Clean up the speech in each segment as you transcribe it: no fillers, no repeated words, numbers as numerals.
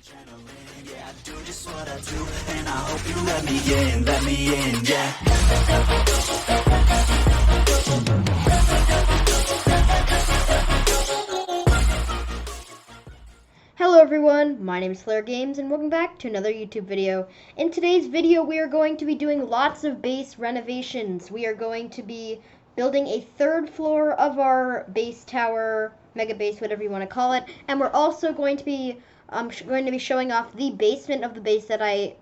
Yeah, I do just what I do, and I hope you let me in, yeah. Hello everyone, my name is FlareGames and welcome back to another YouTube video. In today's video we are going to be doing lots of base renovations. We are going to be building a third floor of our base tower, mega base, whatever you want to call it, and we're also going to be showing off the basement of the base that I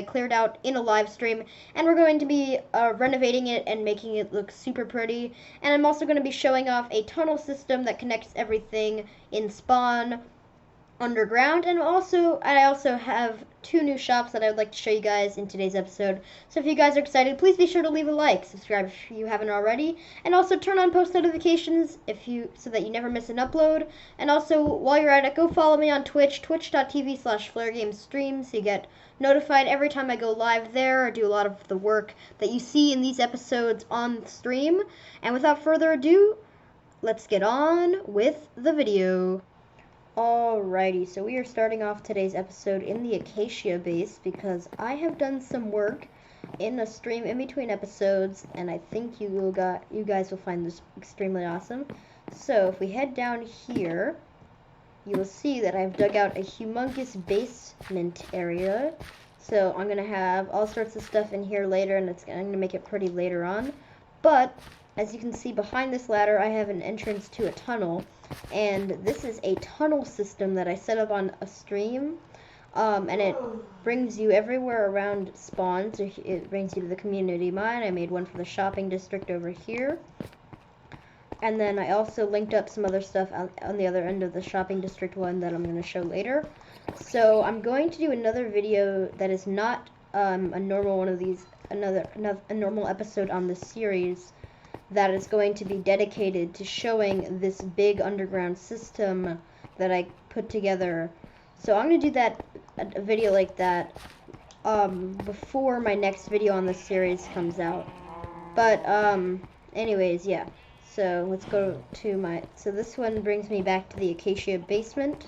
cleared out in a live stream, and we're going to be renovating it and making it look super pretty. And I'm also going to be showing off a tunnel system that connects everything in spawn underground, and I also have two new shops that I would like to show you guys in today's episode. So if you guys are excited, please be sure to leave a like, subscribe if you haven't already, and also turn on post notifications so that you never miss an upload. And also, while you're at it, go follow me on Twitch, twitch.tv/FlareGamesStream, so you get notified every time I go live there. I do a lot of the work that you see in these episodes on stream. And without further ado, let's get on with the video. Alrighty, so we are starting off today's episode in the acacia base because I have done some work in a stream in between episodes, and I think you guys will find this extremely awesome. So if we head down here, you will see that I've dug out a humongous basement area. So I'm gonna have all sorts of stuff in here later, and I'm gonna make it pretty later on. But as you can see behind this ladder, I have an entrance to a tunnel, and this is a tunnel system that I set up on a stream, and it brings you everywhere around spawn. So it brings you to the community mine. I made one for the shopping district over here, and then I also linked up some other stuff on the other end of the shopping district one that I'm going to show later. So I'm going to do another video that is not a normal one of these, a normal episode on this series, that is going to be dedicated to showing this big underground system that I put together. So I'm going to do a video like that before my next video on this series comes out. But anyways, yeah. So let's go to so this one brings me back to the acacia basement,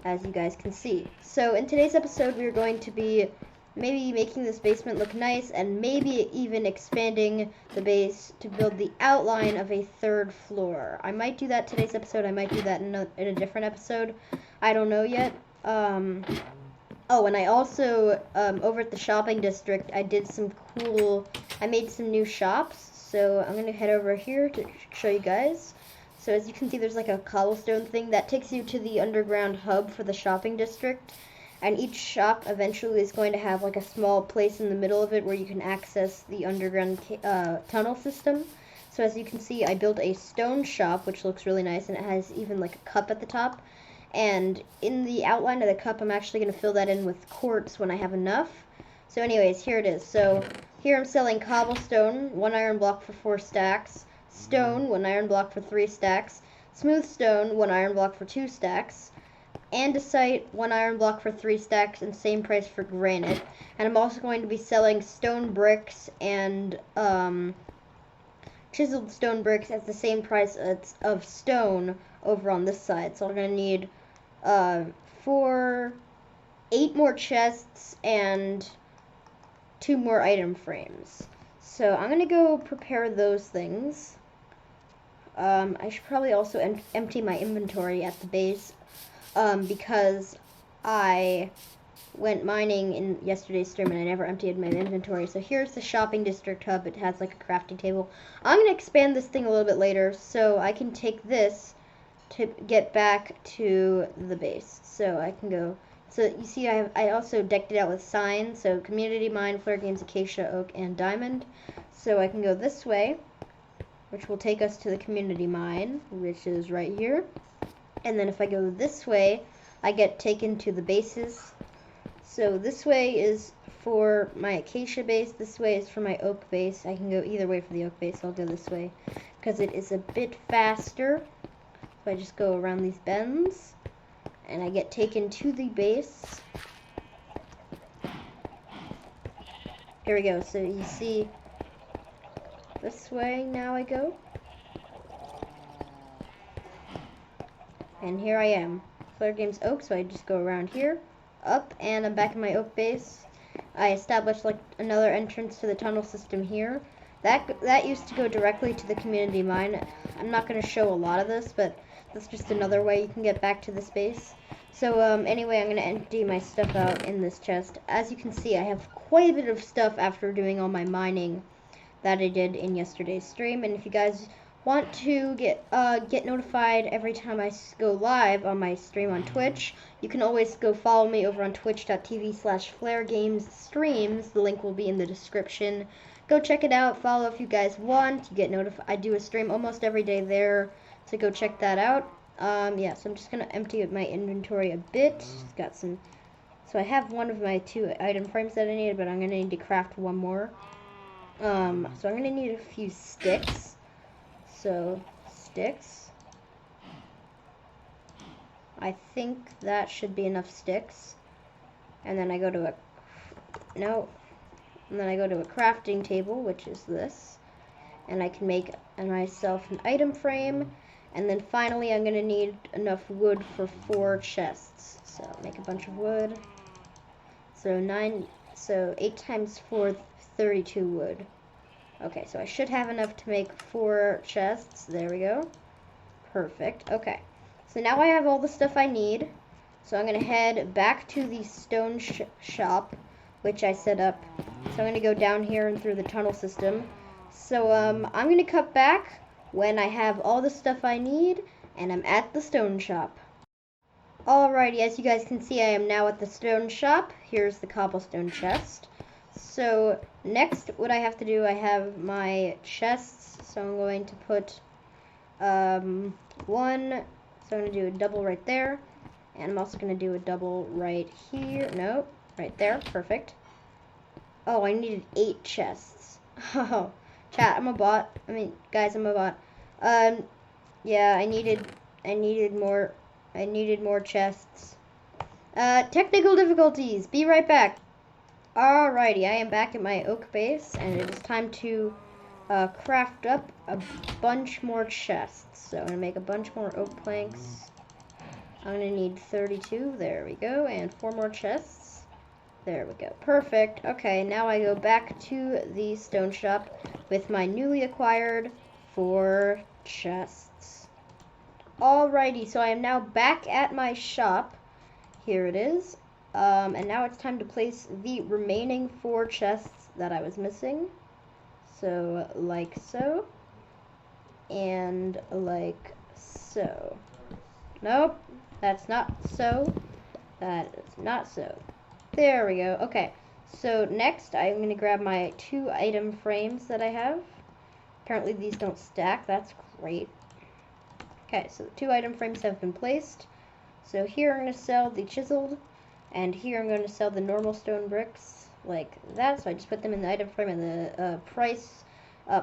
as you guys can see. So in today's episode, we're going to be maybe making this basement look nice, and maybe even expanding the base to build the outline of a third floor. I might do that today's episode. I might do that in a different episode. I don't know yet. Oh, and I also, over at the shopping district, I made some new shops. So I'm going to head over here to show you guys. So as you can see, there's like a cobblestone thing that takes you to the underground hub for the shopping district. And each shop eventually is going to have like a small place in the middle of it where you can access the underground tunnel system. So as you can see, I built a stone shop, which looks really nice, and it has even like a cup at the top. And in the outline of the cup, I'm actually going to fill that in with quartz when I have enough. So anyways, here it is. So here I'm selling cobblestone, 1 iron block for 4 stacks, stone, 1 iron block for 3 stacks, smooth stone, 1 iron block for 2 stacks, andesite, 1 iron block for 3 stacks, and same price for granite. And I'm also going to be selling stone bricks and chiseled stone bricks at the same price of stone over on this side. So I'm going to need 8 more chests and 2 more item frames. So I'm going to go prepare those things. I should probably also empty my inventory at the base, because I went mining in yesterday's stream and I never emptied my inventory. So here's the shopping district hub. It has like a crafting table. I'm going to expand this thing a little bit later so I can take this to get back to the base. So I can go. So you see I also decked it out with signs. So community mine, FlareGames, acacia, oak, and diamond. So I can go this way, which will take us to the community mine, which is right here. And then if I go this way, I get taken to the bases. So this way is for my acacia base, this way is for my oak base. I can go either way for the oak base. I'll go this way because it is a bit faster. So I just go around these bends and I get taken to the base. Here we go. So you see, this way now I go. And here I am. FlareGames oak, so I just go around here, up, and I'm back in my oak base. I established like another entrance to the tunnel system here. That used to go directly to the community mine. I'm not going to show a lot of this, but that's just another way you can get back to this base. So anyway, I'm going to empty my stuff out in this chest. As you can see, I have quite a bit of stuff after doing all my mining that I did in yesterday's stream. And if you guys want to get notified every time I go live on my stream on Twitch, you can always go follow me over on twitch.tv/FlareGamesStreams. The link will be in the description. Go check it out. Follow if you guys want. You get notified. I do a stream almost every day there, so go check that out. Yeah, so I'm just gonna empty my inventory a bit. Got some. So I have one of my 2 item frames that I needed, but I'm gonna need to craft one more. So I'm gonna need a few sticks. So sticks. I think that should be enough sticks. And then I go to And then I go to a crafting table, which is this. And I can make myself an item frame. And then finally I'm gonna need enough wood for 4 chests. So make a bunch of wood. So 8 times 4, 32 wood. Okay, so I should have enough to make 4 chests. There we go. Perfect. Okay. So now I have all the stuff I need. So I'm going to head back to the stone shop, which I set up. So I'm going to go down here and through the tunnel system. So I'm going to cut back when I have all the stuff I need, and I'm at the stone shop. Alrighty, as you guys can see, I am now at the stone shop. Here's the cobblestone chest. So next, what I have to do, I have my chests. So I'm going to put 1. So I'm going to do a double right there. And I'm also going to do a double right here. No, right there. Perfect. Oh, I needed 8 chests. Oh, chat, I'm a bot. I mean, guys, I'm a bot. Yeah, I needed more chests. Technical difficulties. Be right back. Alrighty, I am back at my oak base, and it is time to craft up a bunch more chests. So I'm going to make a bunch more oak planks. I'm going to need 32, there we go, and 4 more chests. There we go, perfect. Okay, now I go back to the stone shop with my newly acquired 4 chests. Alrighty, so I am now back at my shop. Here it is. And now it's time to place the remaining 4 chests that I was missing. So, like so. And like so. Nope, that's not so. That is not so. There we go. Okay, so next I'm going to grab my 2 item frames that I have. Apparently these don't stack. That's great. Okay, so the 2 item frames have been placed. So here I'm going to sell the chiseled. And here I'm going to sell the normal stone bricks like that. So I just put them in the item frame and the price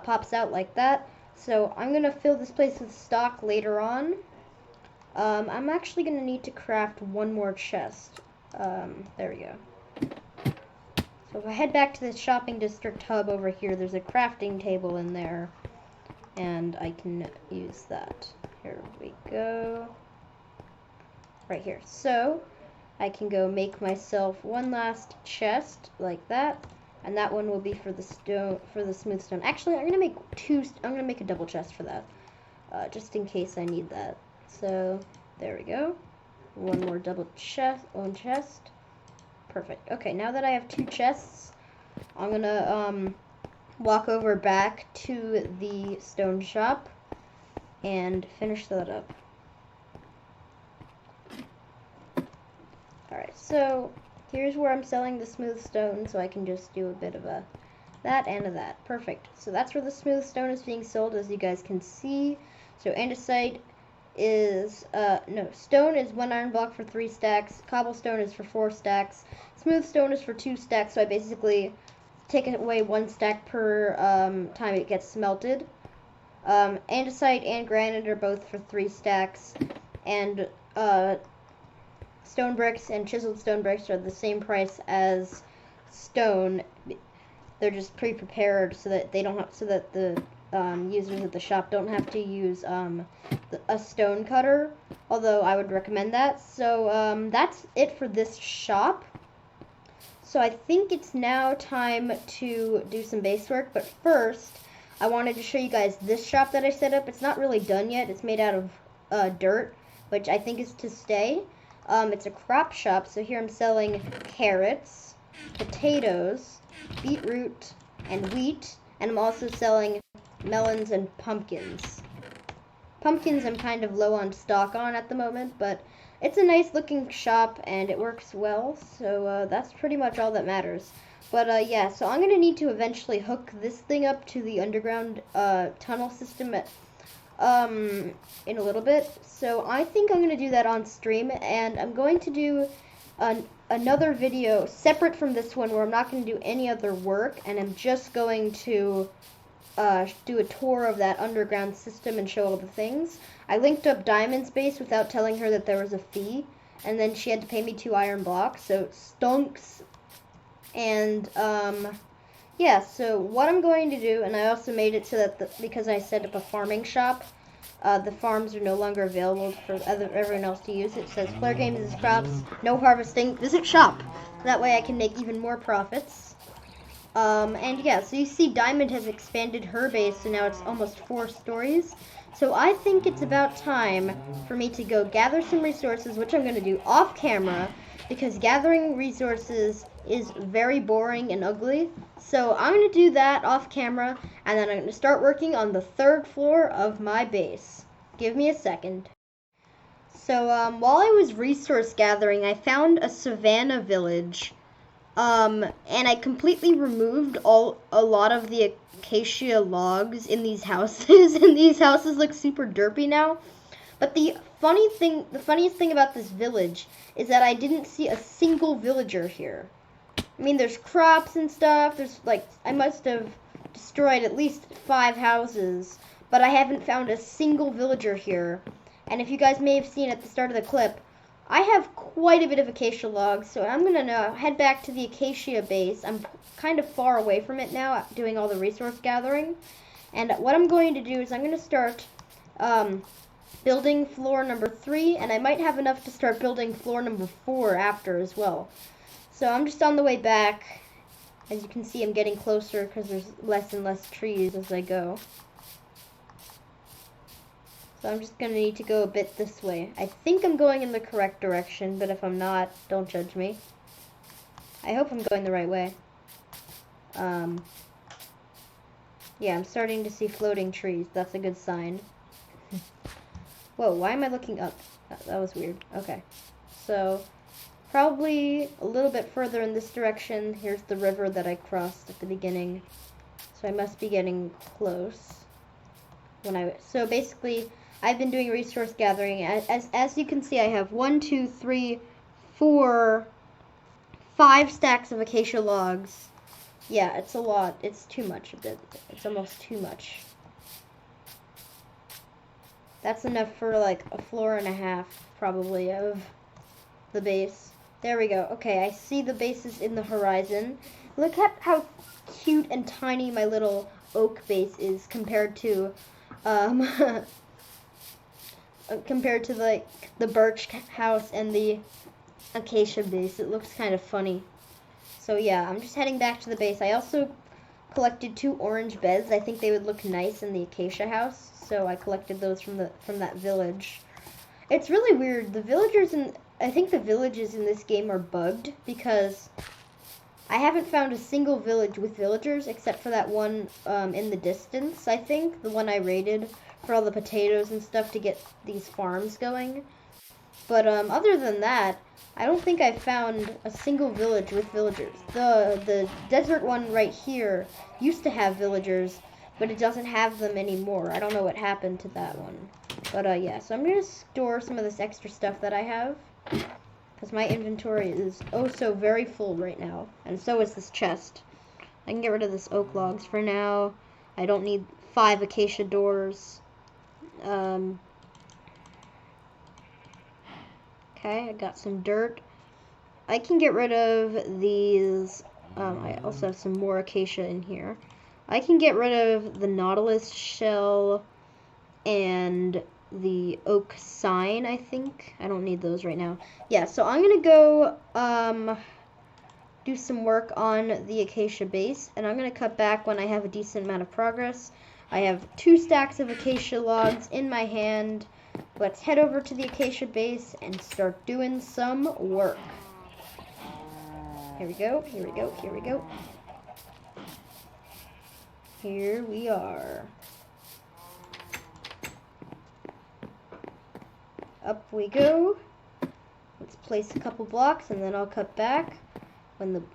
pops out like that. So I'm going to fill this place with stock later on. I'm actually going to need to craft 1 more chest. There we go. So if I head back to the shopping district hub over here, there's a crafting table in there. And I can use that. Here we go. Right here. So I can go make myself 1 last chest like that, and that one will be for the smooth stone. Actually, I'm gonna make 2. I'm gonna make a double chest for that, just in case I need that. So there we go. 1 more double chest. 1 chest. Perfect. Okay, now that I have 2 chests, I'm gonna walk over back to the stone shop and finish that up. Alright, so here's where I'm selling the smooth stone, so I can just do a bit of a that and a that. Perfect. So that's where the smooth stone is being sold, as you guys can see. So andesite is, stone is 1 iron block for 3 stacks, cobblestone is for 4 stacks, smooth stone is for 2 stacks, so I basically take away 1 stack per time it gets smelted. Andesite and granite are both for 3 stacks, and stone bricks and chiseled stone bricks are the same price as stone. They're just pre-prepared so that they don't have, so that the users at the shop don't have to use a stone cutter, although I would recommend that. So that's it for this shop. So I think it's now time to do some base work, but first I wanted to show you guys this shop that I set up. It's not really done yet. It's made out of dirt, which I think is to stay. It's a crop shop, so here I'm selling carrots, potatoes, beetroot, and wheat, and I'm also selling melons and pumpkins. Pumpkins I'm kind of low on stock on at the moment, but it's a nice looking shop and it works well, so that's pretty much all that matters. But yeah, so I'm going to need to eventually hook this thing up to the underground tunnel system in a little bit. So I think I'm going to do that on stream, and I'm going to do another video separate from this one where I'm not going to do any other work, and I'm just going to do a tour of that underground system and show all the things. I linked up Diamond's base without telling her that there was a fee, and then she had to pay me 2 iron blocks, so stonks. And yeah, so what I'm going to do, and I also made it so that because I set up a farming shop, the farms are no longer available for everyone else to use. It says FlareGames is crops, no harvesting, visit shop. That way I can make even more profits. And yeah, so you see Diamond has expanded her base, so now it's almost 4 stories. So I think it's about time for me to go gather some resources, which I'm going to do off camera, because gathering resources is very boring and ugly. So I'm going to do that off camera, and then I'm going to start working on the 3rd floor of my base. Give me a second. So while I was resource gathering, I found a savanna village. And I completely removed a lot of the acacia logs in these houses, and these houses look super derpy now. But the funniest thing about this village is that I didn't see a single villager here. I mean, there's crops and stuff. There's I must have destroyed at least 5 houses, but I haven't found a single villager here. And if you guys may have seen at the start of the clip, I have quite a bit of acacia logs, so I'm going to head back to the acacia base. I'm kind of far away from it now, doing all the resource gathering. And what I'm going to do is I'm going to start building floor number 3, and I might have enough to start building floor number 4 after as well. So I'm just on the way back. As you can see, I'm getting closer because there's less and less trees as I go. So I'm just going to need to go a bit this way. I think I'm going in the correct direction, but if I'm not, don't judge me. I hope I'm going the right way. Yeah, I'm starting to see floating trees. That's a good sign. Whoa, why am I looking up? That was weird. Okay. So, probably a little bit further in this direction. Here's the river that I crossed at the beginning. So I must be getting close. So basically, I've been doing resource gathering. As you can see, I have 1, 2, 3, 4, 5 stacks of acacia logs. Yeah, it's a lot. It's too much of it. It's almost too much. That's enough for like a floor and a half, probably, of the base. There we go. Okay, I see the bases in the horizon. Look at how cute and tiny my little oak base is compared to like the birch house and the acacia base. It looks kind of funny. So yeah, I'm just heading back to the base. I also collected 2 orange beds. I think they would look nice in the acacia house, so I collected those from that village. It's really weird. I think the villages in this game are bugged because I haven't found a single village with villagers except for that one in the distance, I think. The one I raided for all the potatoes and stuff to get these farms going. But other than that, I don't think I've found a single village with villagers. The desert one right here used to have villagers, but it doesn't have them anymore. I don't know what happened to that one. But yeah, so I'm going to store some of this extra stuff that I have, because my inventory is oh so very full right now, and so is this chest. I can get rid of this oak logs for now. I don't need 5 acacia doors. Okay, I got some dirt. I can get rid of these. I also have some more acacia in here. I can get rid of the nautilus shell and the oak sign, I think. I don't need those right now. Yeah, so I'm gonna go do some work on the acacia base, and I'm gonna cut back when I have a decent amount of progress. I have 2 stacks of acacia logs in my hand. Let's head over to the acacia base and start doing some work. Here we go, here we go, here we go. Here we are. Up we go. Let's place a couple blocks and then I'll cut back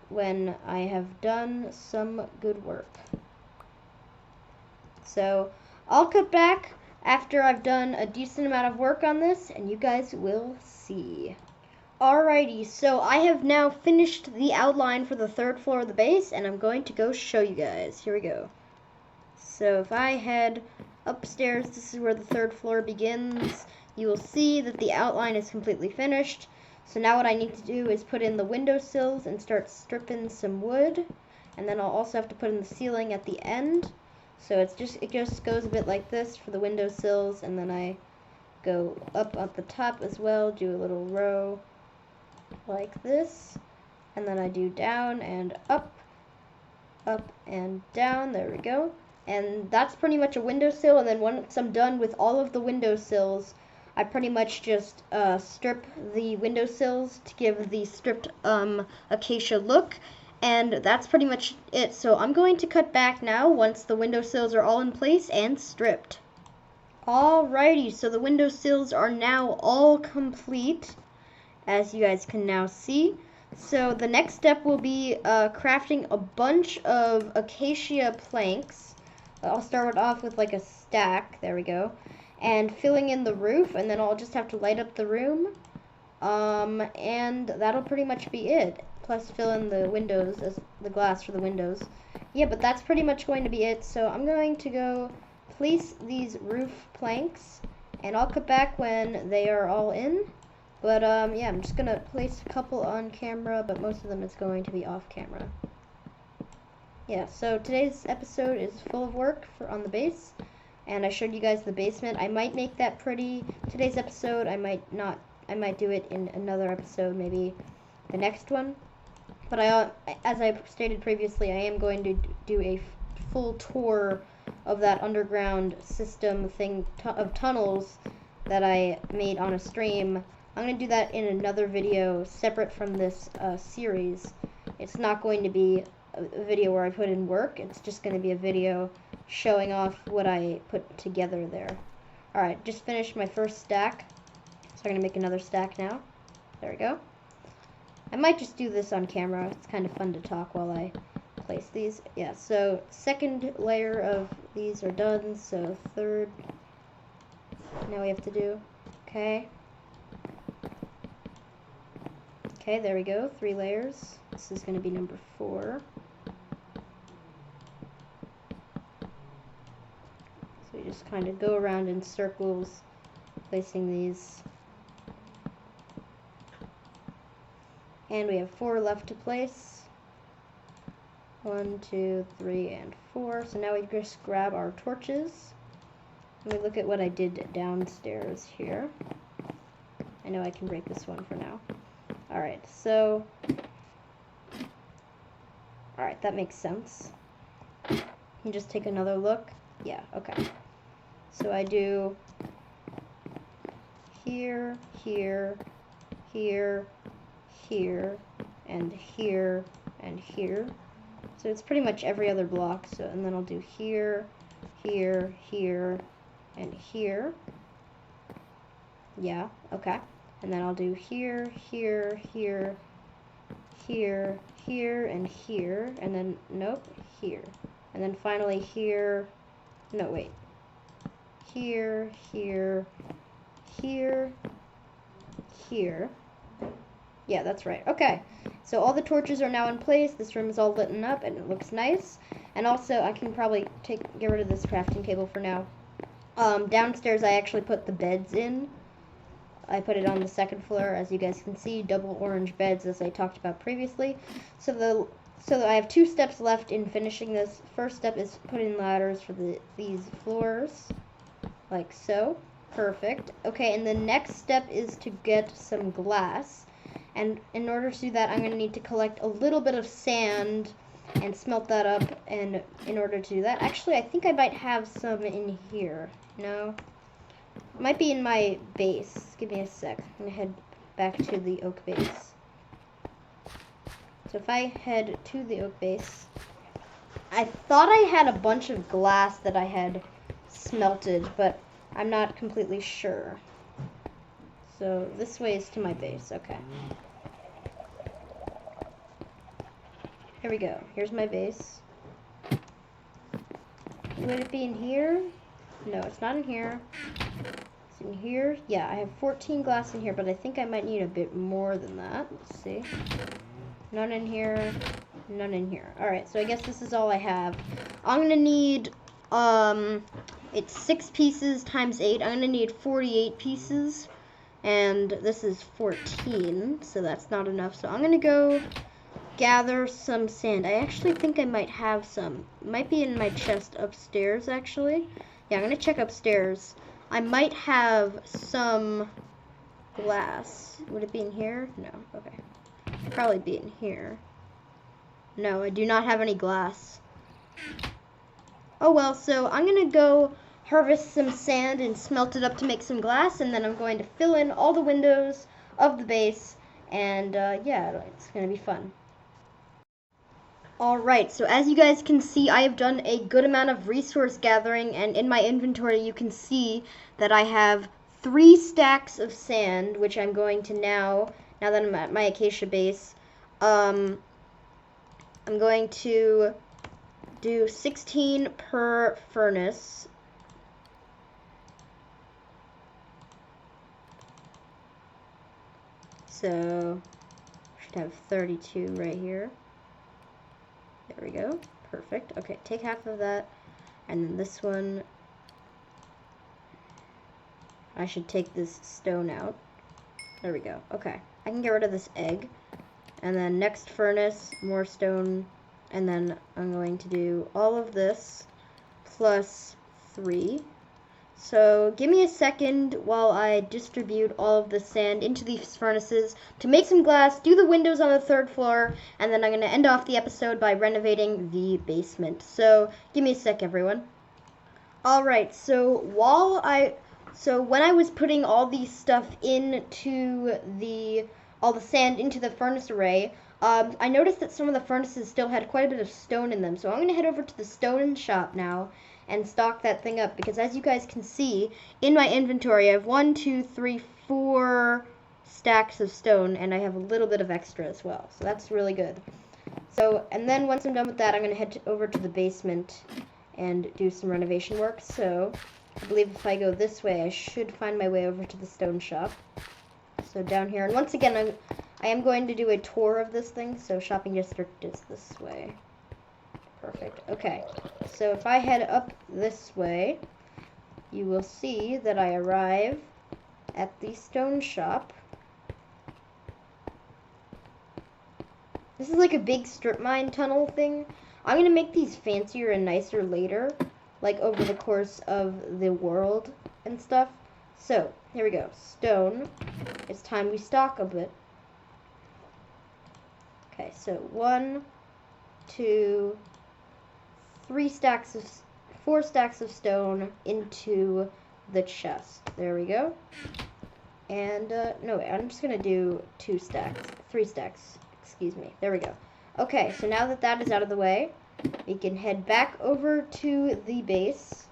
when I have done some good work. So I'll cut back after I've done a decent amount of work on this, and you guys will see. Alrighty, so I have now finished the outline for the 3rd floor of the base, and I'm going to go show you guys. Here we go. So if I head upstairs, this is where the 3rd floor begins. You will see that the outline is completely finished. So now what I need to do is put in the windowsills and start stripping some wood. And then I'll also have to put in the ceiling at the end. So it just goes a bit like this for the windowsills, and then I go up at the top as well, do a little row like this, and then I do down and up and down. There we go. And that's pretty much a windowsill, and then once I'm done with all of the windowsills, I pretty much just strip the windowsills to give the stripped acacia look. And that's pretty much it. So I'm going to cut back now once the windowsills are all in place and stripped. Alrighty, so the windowsills are now all complete, as you guys can now see. So the next step will be crafting a bunch of acacia planks. I'll start off with like a stack, there we go, and filling in the roof, and then I'll just have to light up the room. And that'll pretty much be it. Plus fill in the windows, as the glass for the windows. Yeah, but that's pretty much going to be it. So I'm going to go place these roof planks, and I'll cut back when they are all in. But yeah, I'm just gonna place a couple on camera, but most of them is going to be off camera. Yeah, so today's episode is full of work on the base, and I showed you guys the basement. I might make that pretty. Today's episode, I might not. I might do it in another episode, maybe the next one. But as I stated previously, I am going to do a full tour of that underground system thing of tunnels that I made on a stream. I'm going to do that in another video separate from this series. It's not going to be a video where I put in work. It's just going to be a video showing off what I put together there. Alright, just finished my first stack. So I'm going to make another stack now. There we go. I might just do this on camera. It's kind of fun to talk while I place these. Yeah, so second layer of these are done. So third, now we have to do. Okay. Okay, there we go. 3 layers. This is going to be number 4. So we just kind of go around in circles, placing these. And we have 4 left to place. 1, 2, 3, and 4. So now we just grab our torches. And we look at what I did downstairs here. I know I can break this one for now. Alright, so... Alright, that makes sense. You just take another look. Yeah, okay. So I do... here, here, here, here, and here, and here. So it's pretty much every other block. So, and then I'll do here, here, here, and here. Yeah, okay. And then I'll do here, here, here, here, here, and here. And then, nope, here. And then finally here, no, wait. Here, here, here, here. Yeah, that's right. Okay, so all the torches are now in place. This room is all lit up and it looks nice. And also, I can probably get rid of this crafting table for now. Downstairs, I actually put the beds in. I put it on the 2nd floor, as you guys can see, double orange beds, as I talked about previously. So the So I have 2 steps left in finishing this. First step is putting ladders for these floors, like so. Perfect. Okay, and the next step is to get some glass. And in order to do that, I'm going to need to collect a little bit of sand and smelt that up. And in order to do that, actually, I think I might have some in here. No? It might be in my base. Give me a sec. I'm going to head back to the oak base. So if I head to the oak base, I thought I had a bunch of glass that I had smelted, but I'm not completely sure. So this way is to my base, okay. Here we go, here's my base. Would it be in here? No, it's not in here. It's in here. Yeah, I have 14 glass in here, but I think I might need a bit more than that. Let's see. None in here, none in here. Alright, so I guess this is all I have. I'm gonna need, it's 6 pieces times 8. I'm gonna need 48 pieces. And this is 14, so that's not enough. So I'm gonna go gather some sand. I actually think I might have some. It might be in my chest upstairs, actually. Yeah, I'm gonna check upstairs. I might have some glass. Would it be in here? No, okay. Probably be in here. No, I do not have any glass. Oh well, so I'm gonna go harvest some sand and smelt it up to make some glass, and then I'm going to fill in all the windows of the base, and yeah, it's gonna be fun. Alright, so as you guys can see, I have done a good amount of resource gathering, and in my inventory you can see that I have 3 stacks of sand, which I'm going to now that I'm at my acacia base, I'm going to do 16 per furnace. So, should have 32 right here. There we go. Perfect. Okay, take half of that. And then this one, I should take this stone out. There we go. Okay. I can get rid of this egg. And then next furnace, more stone. And then I'm going to do all of this plus 3. So give me a second while I distribute all of the sand into these furnaces to make some glass, do the windows on the 3rd floor, and then I'm going to end off the episode by renovating the basement. So give me a sec, everyone. Alright, so when I was putting all these stuff into all the sand into the furnace array, I noticed that some of the furnaces still had quite a bit of stone in them. So I'm going to head over to the stone shop now and stock that thing up, because as you guys can see, in my inventory I have 1, 2, 3, 4 stacks of stone, and I have a little bit of extra as well. So that's really good. So, and then once I'm done with that, I'm going to head over to the basement and do some renovation work. So I believe if I go this way, I should find my way over to the stone shop. So down here, and once again, I am going to do a tour of this thing, so shopping district is this way. Perfect. Okay, so if I head up this way, you will see that I arrive at the stone shop. This is like a big strip mine tunnel thing. I'm going to make these fancier and nicer later, like over the course of the world and stuff. So, here we go. Stone. It's time we stock a bit. Okay, so 1, 2, 4 stacks of stone into the chest. There we go. And, no, wait, I'm just going to do 3 stacks, excuse me. There we go. Okay, so now that that is out of the way, we can head back over to the base.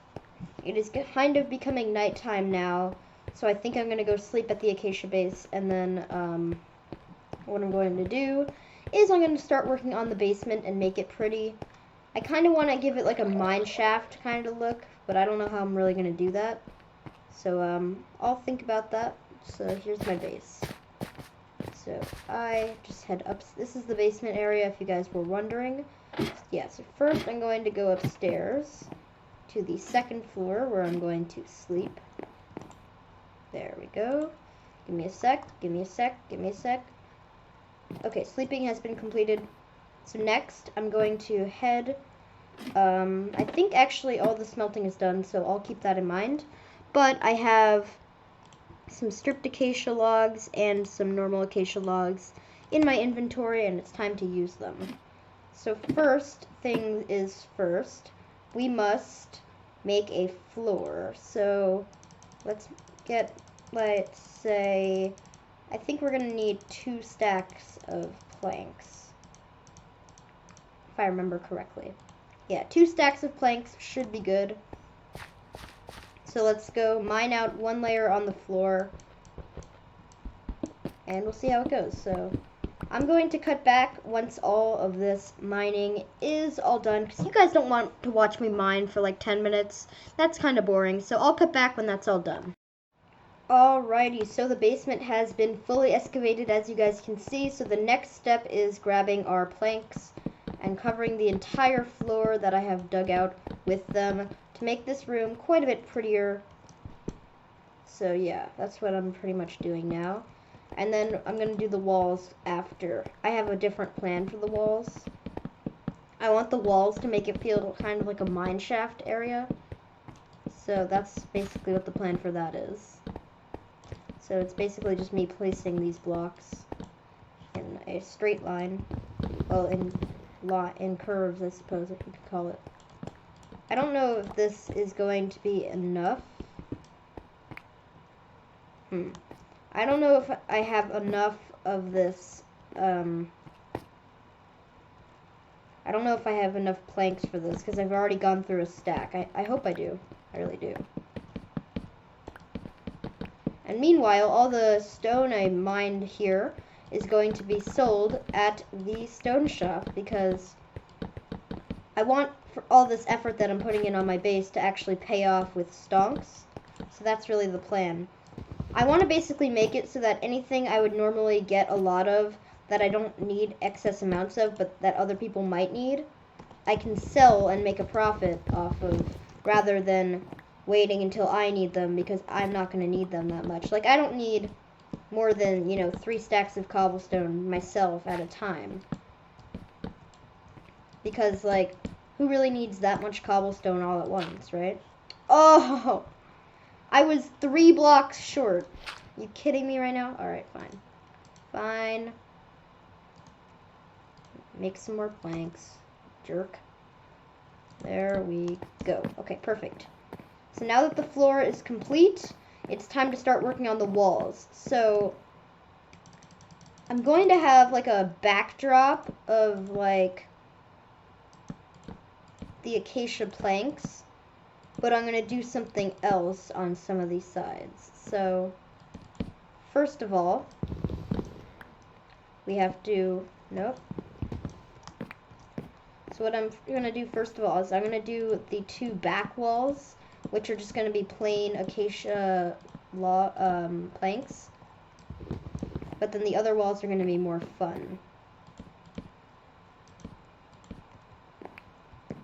It is kind of becoming nighttime now, so I think I'm going to go sleep at the acacia base, and then, what I'm going to do is I'm going to start working on the basement and make it pretty. I kind of want to give it like a mine shaft kind of look, but I don't know how I'm really going to do that. So, I'll think about that. So, here's my base. So, I just head up. This is the basement area, if you guys were wondering. Yeah, so first I'm going to go upstairs to the 2nd floor where I'm going to sleep. There we go. Give me a sec, give me a sec, give me a sec. Okay, sleeping has been completed. So next, I'm going to head, I think actually all the smelting is done, so I'll keep that in mind. But I have some stripped acacia logs and some normal acacia logs in my inventory, and it's time to use them. So first thing is first, we must make a floor. So let's say, I think we're gonna need 2 stacks of planks, if I remember correctly. Yeah, 2 stacks of planks should be good. So let's go mine out 1 layer on the floor, and we'll see how it goes. So I'm going to cut back once all of this mining is all done, because you guys don't want to watch me mine for like 10 minutes. That's kind of boring, so I'll cut back when that's all done. Alrighty, so the basement has been fully excavated, as you guys can see. So the next step is grabbing our planks and covering the entire floor that I have dug out with them to make this room quite a bit prettier. So yeah, that's what I'm pretty much doing now. And then I'm going to do the walls after. I have a different plan for the walls. I want the walls to make it feel kind of like a mineshaft area. So that's basically what the plan for that is. So it's basically just me placing these blocks in a straight line. Well, in curves, I suppose, if you could call it. I don't know if this is going to be enough. I don't know if I have enough of this. I don't know if I have enough planks for this, because I've already gone through a stack. I hope I do. I really do. And meanwhile, all the stone I mined here is going to be sold at the stone shop, because I want for all this effort that I'm putting in on my base to actually pay off with stonks. So that's really the plan. I want to basically make it so that anything I would normally get a lot of that I don't need excess amounts of, but that other people might need, I can sell and make a profit off of, rather than waiting until I need them, because I'm not going to need them that much. Like, I don't need more than, 3 stacks of cobblestone myself at a time. Because, like, who really needs that much cobblestone all at once, right? Oh! I was 3 blocks short. You kidding me right now? Alright, fine. Fine. Make some more planks. Jerk. There we go. Okay, perfect. So now that the floor is complete, it's time to start working on the walls. So I'm going to have like a backdrop of like the acacia planks, but I'm going to do something else on some of these sides. So first of all, we have to, nope. So what I'm going to do first of all is I'm going to do the 2 back walls, which are just going to be plain acacia planks. But then the other walls are going to be more fun.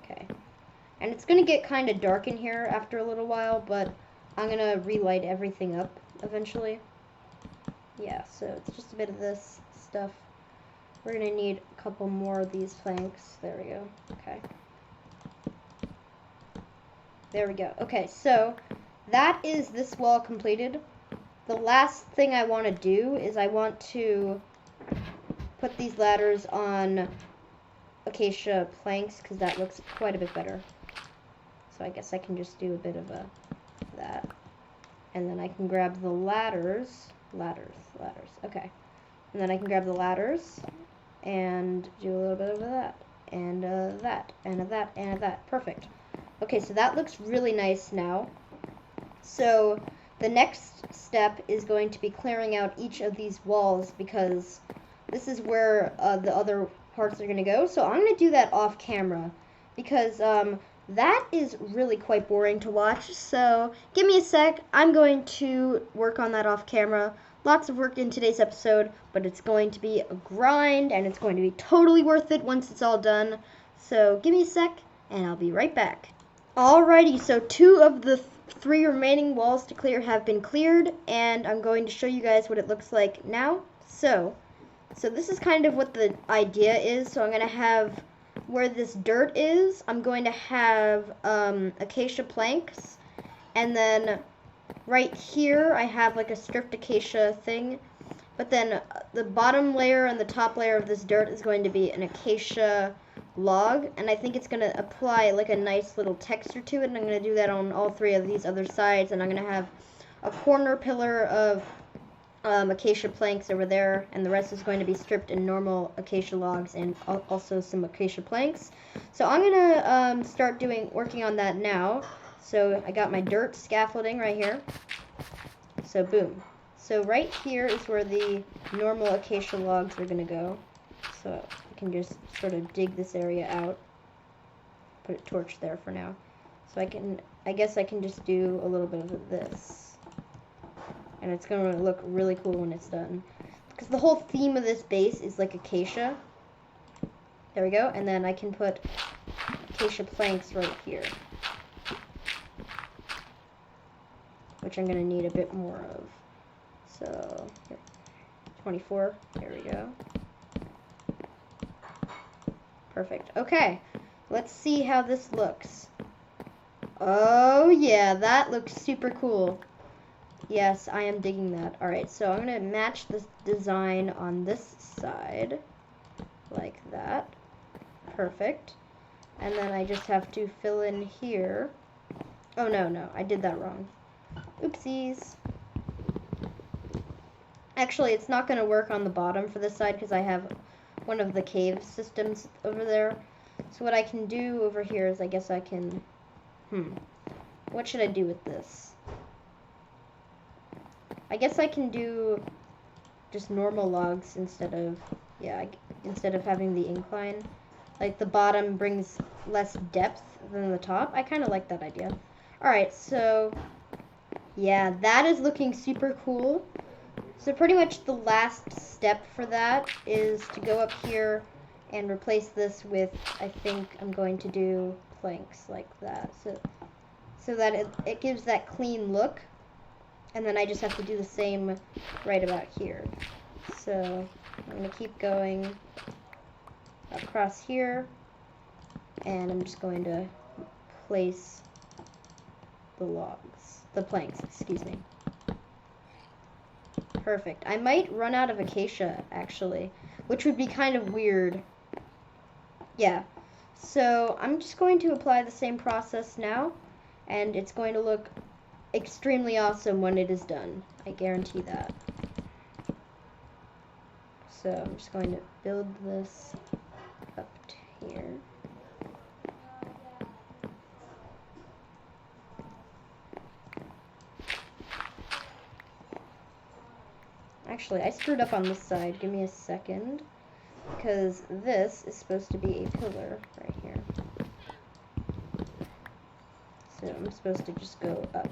Okay. And it's going to get kind of dark in here after a little while, but I'm going to relight everything up eventually. Yeah, so it's just a bit of this stuff. We're going to need a couple more of these planks. There we go. Okay. There we go. Okay, so that is this wall completed. The last thing I want to do is I want to put these ladders on acacia planks, because that looks quite a bit better. So I guess I can just do a bit of that. And then I can grab the ladders. Okay. And then I can grab the ladders and do a little bit of that. And that. And that. And that. Perfect. Okay, so that looks really nice now. So the next step is going to be clearing out each of these walls, because this is where the other parts are going to go. So I'm going to do that off camera, because that is really quite boring to watch. So give me a sec. I'm going to work on that off camera. Lots of work in today's episode, but it's going to be a grind, and it's going to be totally worth it once it's all done. So give me a sec, and I'll be right back. Alrighty, so 2 of the 3 remaining walls to clear have been cleared, and I'm going to show you guys what it looks like now. So So this is kind of what the idea is. So I'm going to have, where this dirt is, I'm going to have acacia planks. And then right here, I have like a stripped acacia thing. But then the bottom layer and the top layer of this dirt is going to be an acacia log. And I think it's going to apply like a nice little texture to it. And I'm going to do that on all three of these other sides. And I'm going to have a corner pillar of acacia planks over there, and the rest is going to be stripped in normal acacia logs and also some acacia planks. So I'm gonna start working on that now. So I got my dirt scaffolding right here. So boom. So right here is where the normal acacia logs are gonna go. So I can just sort of dig this area out. Put a torch there for now. So I guess I can just do a little bit of this. And it's going to look really cool when it's done. Because the whole theme of this base is like acacia. There we go. And then I can put acacia planks right here. Which I'm going to need a bit more of. So, here. 24. There we go. Perfect. Okay. Let's see how this looks. Oh, yeah. That looks super cool. Yes, I am digging that. Alright, so I'm going to match this design on this side. Like that. Perfect. And then I just have to fill in here. Oh, no. I did that wrong. Oopsies. Actually, it's not going to work on the bottom for this side because I have one of the cave systems over there. So what I can do over here is I guess I can... What should I do with this? I guess I can do just normal logs instead of having the incline. Like the bottom brings less depth than the top. I kind of like that idea. Alright, so yeah, that is looking super cool. So pretty much the last step for that is to go up here and replace this with, I think I'm going to do planks like that. So that it gives that clean look. And then I just have to do the same right about here. So I'm going to keep going across here. And I'm just going to place the planks, excuse me. Perfect. I might run out of acacia, actually, which would be kind of weird. Yeah. So I'm just going to apply the same process now. And it's going to look extremely awesome when it is done. I guarantee that. So I'm just going to build this up to here. Actually, I screwed up on this side. Give me a second. Because this is supposed to be a pillar right here. So I'm supposed to just go up.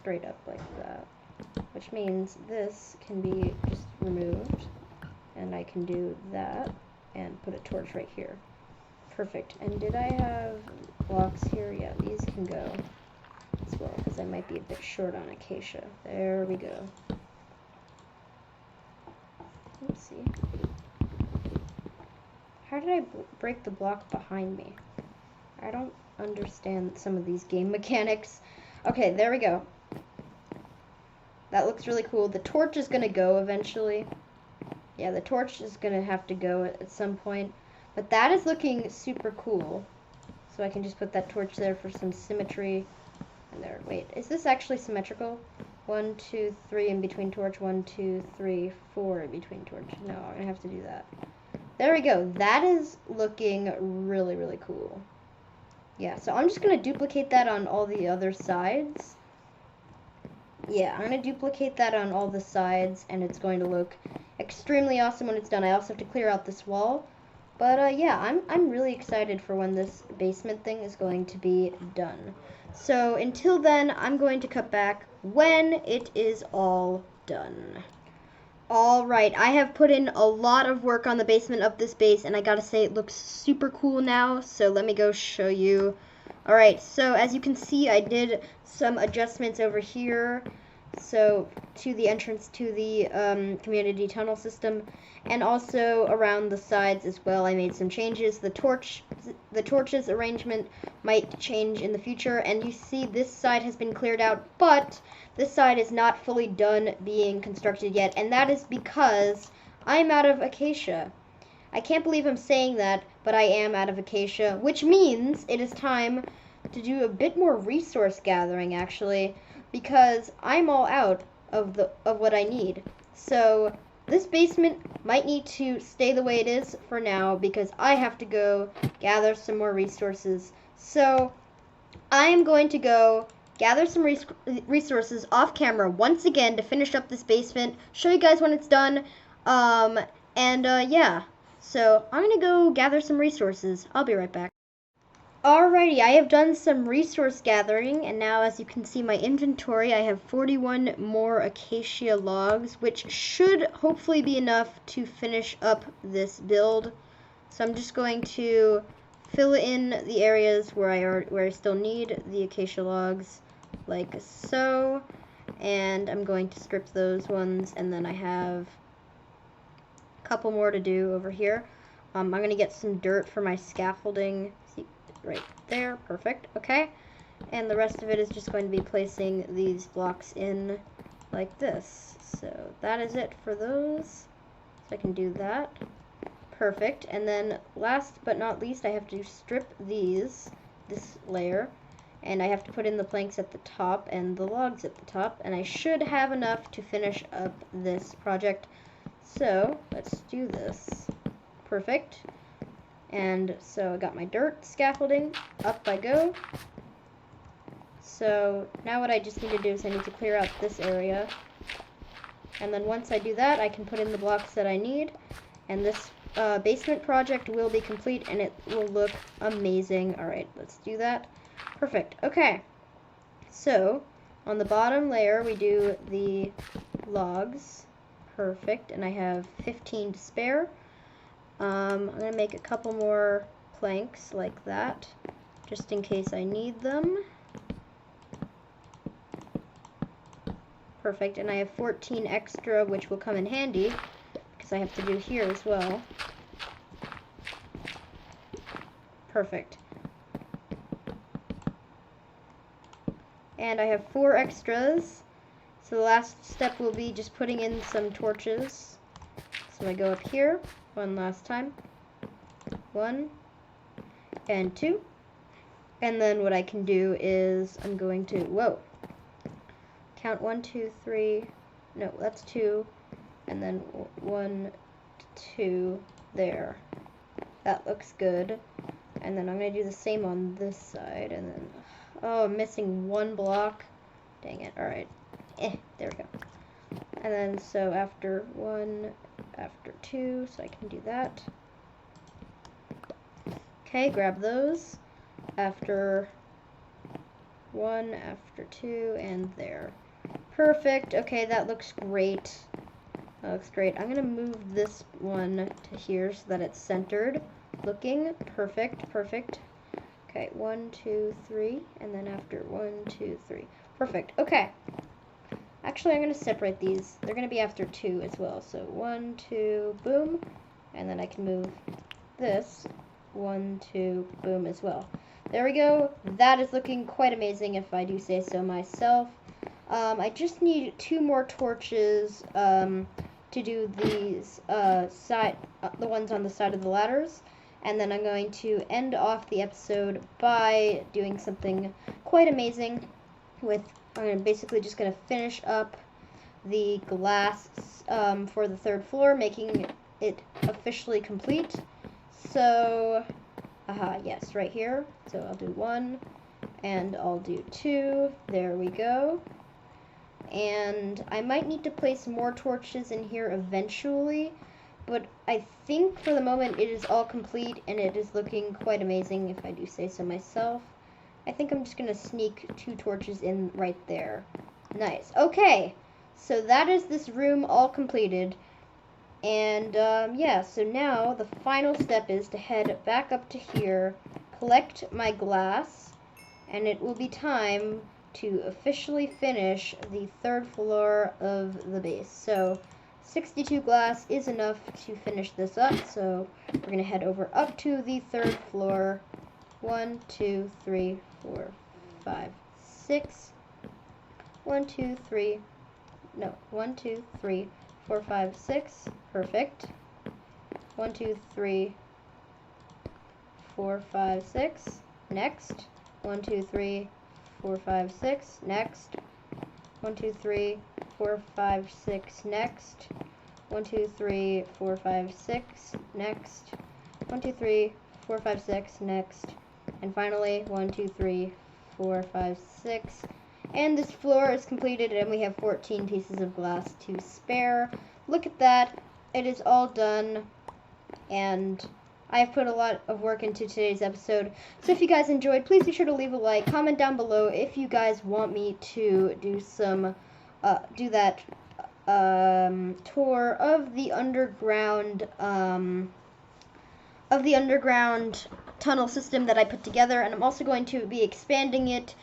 Straight up like that, which means this can be just removed, and I can do that and put a torch right here. Perfect. And did I have blocks here? Yeah, these can go as well because I might be a bit short on acacia. There we go. Let's see. How did I break the block behind me? I don't understand some of these game mechanics. Okay, there we go. That looks really cool. The torch is going to go eventually. Yeah, the torch is going to have to go at some point. But that is looking super cool. So I can just put that torch there for some symmetry. And there, wait, is this actually symmetrical? 1, 2, 3 in between torch. 1, 2, 3, 4 in between torch. No, I'm going to have to do that. There we go. That is looking really, really cool. Yeah, so I'm just going to duplicate that on all the other sides. Yeah, I'm going to duplicate that on all the sides, and it's going to look extremely awesome when it's done. I also have to clear out this wall. But, yeah, I'm really excited for when this basement thing is going to be done. So, until then, I'm going to cut back when it is all done. Alright, I have put in a lot of work on the basement of this base, and I gotta say it looks super cool now, so let me go show you. Alright, so as you can see, I did some adjustments over here. so to the entrance to the community tunnel system, and also around the sides as well. I made some changes. The torches arrangement might change in the future, and you see this side has been cleared out, but this side is not fully done being constructed yet, and that is because I'm out of acacia. I can't believe I'm saying that, but I am out of acacia, which means it is time to do a bit more resource gathering, actually, because I'm all out of what I need. So this basement might need to stay the way it is for now because I have to go gather some more resources. So I am going to go gather some resources off camera once again to finish up this basement, show you guys when it's done, yeah. So I'm going to go gather some resources. I'll be right back. Alrighty, I have done some resource gathering, and now as you can see my inventory, I have 41 more acacia logs, which should hopefully be enough to finish up this build. So I'm just going to fill in the areas where I still need the acacia logs, like so, and I'm going to strip those ones, and then I have a couple more to do over here. I'm going to get some dirt for my scaffolding. See, right there, perfect, okay, and the rest of it is just going to be placing these blocks in like this. So that is it for those, so I can do that, perfect. And then last but not least, I have to strip this layer, and I have to put in the planks at the top and the logs at the top, and I should have enough to finish up this project. So let's do this. Perfect. And so I got my dirt scaffolding, up I go. So now what I just need to do is I need to clear out this area, and then once I do that, I can put in the blocks that I need, and this basement project will be complete and it will look amazing. Alright, let's do that. Perfect. Okay, so on the bottom layer we do the logs. Perfect, and I have 15 to spare. I'm going to make a couple more planks like that, just in case I need them. Perfect, and I have 14 extra, which will come in handy, because I have to do here as well. Perfect. And I have 4 extras, so the last step will be just putting in some torches. So I go up here one last time, 1 and 2, and then what I can do is I'm going to count 1 2 3, no, that's 2, and then 1 2 there. That looks good. And then I'm going to do the same on this side, and then I'm missing 1 block, dang it. Alright, there we go. And then so after 1, after 2, so I can do that. Okay, grab those. After 1, after 2, and there. Perfect. Okay, that looks great. That looks great. I'm going to move this one to here so that it's centered looking. Perfect, perfect. Okay, 1 2 3, and then after 1 2 3. Perfect. Okay. Actually, I'm going to separate these. They're going to be after 2 as well. So 1 2, boom, and then I can move this 1 2, boom as well. There we go. That is looking quite amazing, if I do say so myself. I just need 2 more torches to do these the ones on the side of the ladders, and then I'm going to end off the episode by doing something quite amazing with. I'm basically just going to finish up the glass for the 3rd floor, making it officially complete. So, yes, right here. So I'll do 1, and I'll do 2. There we go. And I might need to place more torches in here eventually, but I think for the moment it is all complete, and it is looking quite amazing, if I do say so myself. I think I'm just going to sneak 2 torches in right there. Nice. Okay, so that is this room all completed. And, yeah, so now the final step is to head back up to here, collect my glass, and it will be time to officially finish the 3rd floor of the base. So 62 glass is enough to finish this up, so we're going to head over up to the 3rd floor. 1, 2, 3, 4, 5, 6. 1, 2, 3. No, 1, 2, 3, 4, 5, 6. Perfect. 1, 2, 3, 4, 5, 6. Next. 1, 2, 3, 4, 5, 6. Next. 1, 2, 3, 4, 5, 6. Next. 1, 2, 3, 4, 5, 6. Next. 1, 2, 3, 4, 5, 6. Next. And finally, 1, 2, 3, 4, 5, 6. And this floor is completed, and we have 14 pieces of glass to spare. Look at that. It is all done, and I have put a lot of work into today's episode. So if you guys enjoyed, please be sure to leave a like. Comment down below if you guys want me to do some, tour of the underground tunnel system that I put together, and I'm also going to be expanding it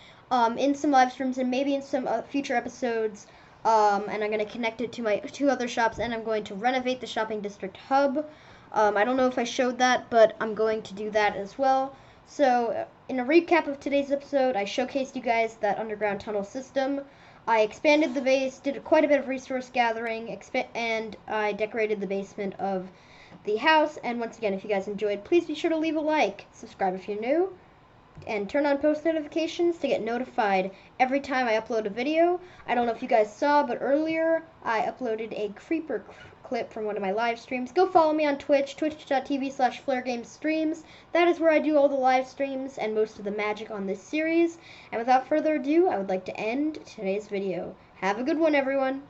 in some live streams and maybe in some future episodes, and I'm going to connect it to my 2 other shops, and I'm going to renovate the shopping district hub. I don't know if I showed that, but I'm going to do that as well. So in a recap of today's episode, I showcased you guys that underground tunnel system. I expanded the base, did quite a bit of resource gathering, and I decorated the basement of the house. And once again, if you guys enjoyed, please be sure to leave a like, subscribe if you're new, and turn on post notifications to get notified every time I upload a video. I don't know if you guys saw, but earlier I uploaded a creeper clip from one of my live streams. Go follow me on Twitch, twitch.tv/FlareGames streams. That is where I do all the live streams and most of the magic on this series. And without further ado, I would like to end today's video. Have a good one, everyone.